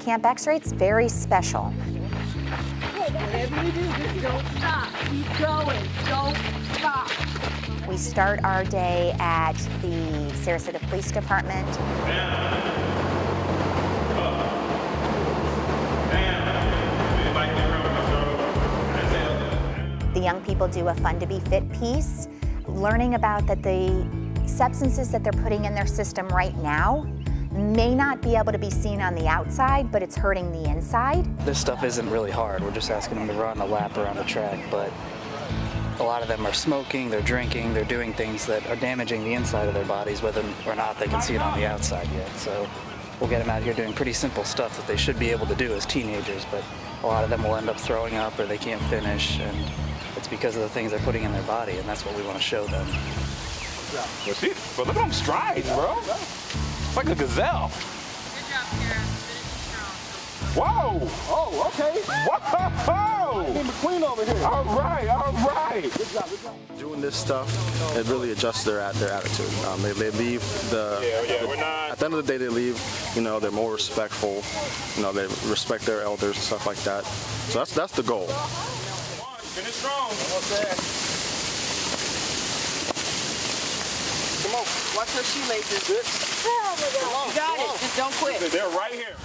Camp X-Ray's very special. Whatever you do, just don't stop. Keep going. Don't stop. We start our day at the Sarasota Police Department. The young people do a Fun to Be Fit piece, learning about that the substances that they're putting in their system right now may not be able to be seen on the outside, but it's hurting the inside. This stuff isn't really hard. We're just asking them to run a lap around the track, but a lot of them are smoking, they're drinking, they're doing things that are damaging the inside of their bodies, whether or not they can see it on the outside yet. So we'll get them out here doing pretty simple stuff that they should be able to do as teenagers, but a lot of them will end up throwing up or they can't finish, and it's because of the things they're putting in their body, and that's what we want to show them. Well, see, but look at them strides, bro. It's like a gazelle. Good job, Kara. Finishing strong. Whoa! Oh, okay. Whoa! In between over here. All right, all right. Good job, good job. Doing this stuff, it really adjusts their attitude. They leave we're not. At the end of the day, they leave. You know, they're more respectful. You know, they respect their elders and stuff like that. So that's the goal. Come on, finish strong. Almost there. Come on. Watch her shoelaces. Oh my God. You got it. Just don't quit. They're right here.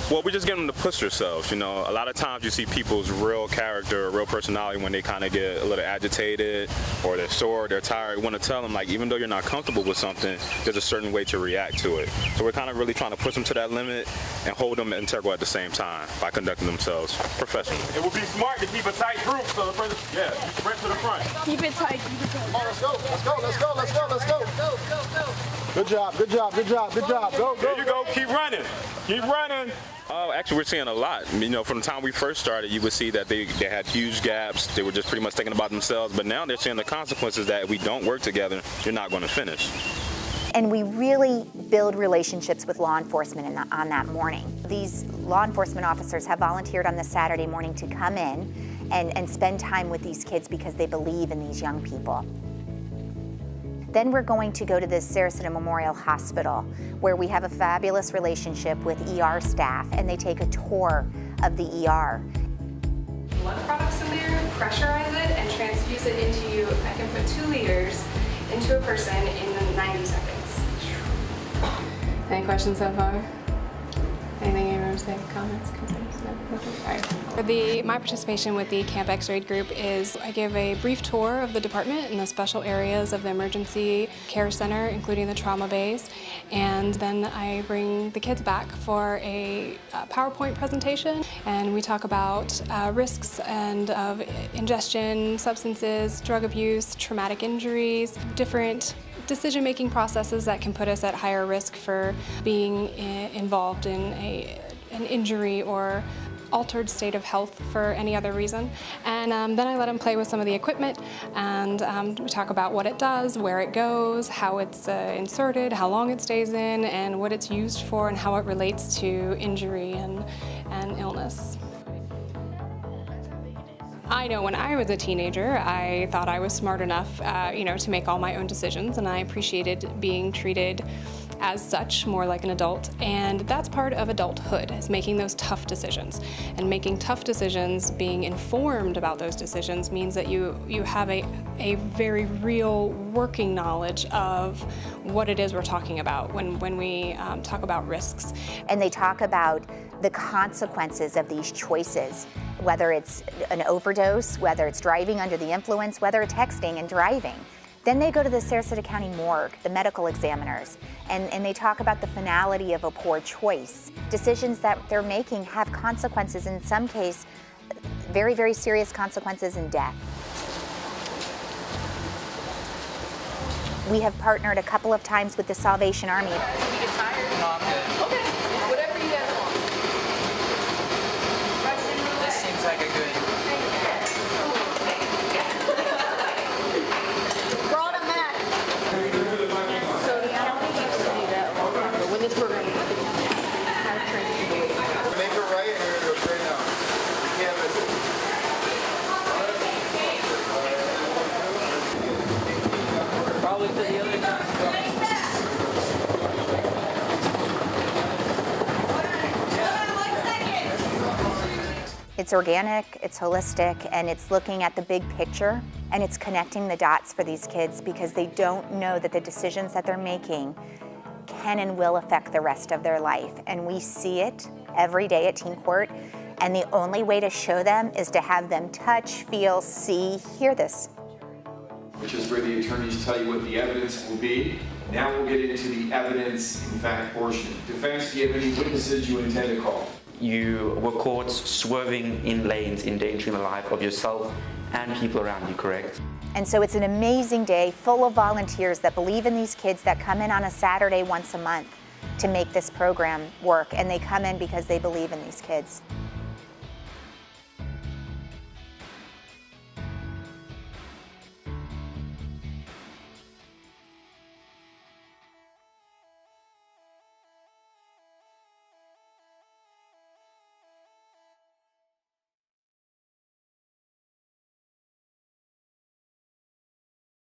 Well, we just get them to push themselves, you know. A lot of times you see people's real character, real personality when they kind of get a little agitated or they're sore, they're tired. We want to tell them, like, even though you're not comfortable with something, there's a certain way to react to it. So we're kind of really trying to push them to that limit and hold them integral at the same time by conducting themselves professionally. It would be smart to keep a tight group so the person, yeah, sprint to the front. Keep it tight. Keep it tight. Come on, let's go, let's go, let's go, let's go, let's go. Go, go, go. Good job, good job, good job, good job. Go, go. There you go. Keep running. Keep running. Oh, actually, we're seeing a lot. You know, from the time we first started, you would see that they had huge gaps. They were just pretty much thinking about themselves. But now they're seeing the consequences that if we don't work together, you're not going to finish. And we really build relationships with law enforcement on that morning. These law enforcement officers have volunteered on this Saturday morning to come in and spend time with these kids because they believe in these young people. Then we're going to go to the Sarasota Memorial Hospital, where we have a fabulous relationship with ER staff, and they take a tour of the ER. Blood products in there, pressurize it, and transfuse it into you. I can put 2 liters into a person in 90 seconds. Any questions so far? Anything you want to say? Comments, concerns? No? Okay. All right. My participation with the Camp X-Rayd group is I give a brief tour of the department and the special areas of the emergency care center, including the trauma bays, and then I bring the kids back for a PowerPoint presentation, and we talk about risks and of ingestion, substances, drug abuse, traumatic injuries, different decision-making processes that can put us at higher risk for being involved in an injury or altered state of health for any other reason. And then I let them play with some of the equipment, and we talk about what it does, where it goes, how it's inserted, how long it stays in, and what it's used for, and how it relates to injury and illness. I know when I was a teenager, I thought I was smart enough, to make all my own decisions, and I appreciated being treated as such, more like an adult. And that's part of adulthood, is making those tough decisions. And making tough decisions, being informed about those decisions, means that you have a very real working knowledge of what it is we're talking about when we talk about risks. And they talk about the consequences of these choices, whether it's an overdose, whether it's driving under the influence, whether it's texting and driving. Then they go to the Sarasota County morgue, the medical examiners, and they talk about the finality of a poor choice. Decisions that they're making have consequences, in some case, very, very serious consequences in death. We have partnered a couple of times with the Salvation Army. No, I'm good. Okay. Whatever you guys want. This seems like a good... Brought him back. So I don't think you used to do that all the time, but when this program is how to train you to do it. Make it right and you're going to go straight down. You can't miss it. Probably to the other side. It's organic, it's holistic, and it's looking at the big picture, and it's connecting the dots for these kids because they don't know that the decisions that they're making can and will affect the rest of their life. And we see it every day at Teen Court, and the only way to show them is to have them touch, feel, see, hear this. Which is where the attorneys tell you what the evidence will be. Now we'll get into the evidence in fact portion. Defense, do you have any witnesses you intend to call? You were caught swerving in lanes, endangering the life of yourself and people around you, correct? And so it's an amazing day full of volunteers that believe in these kids that come in on a Saturday once a month to make this program work. And they come in because they believe in these kids.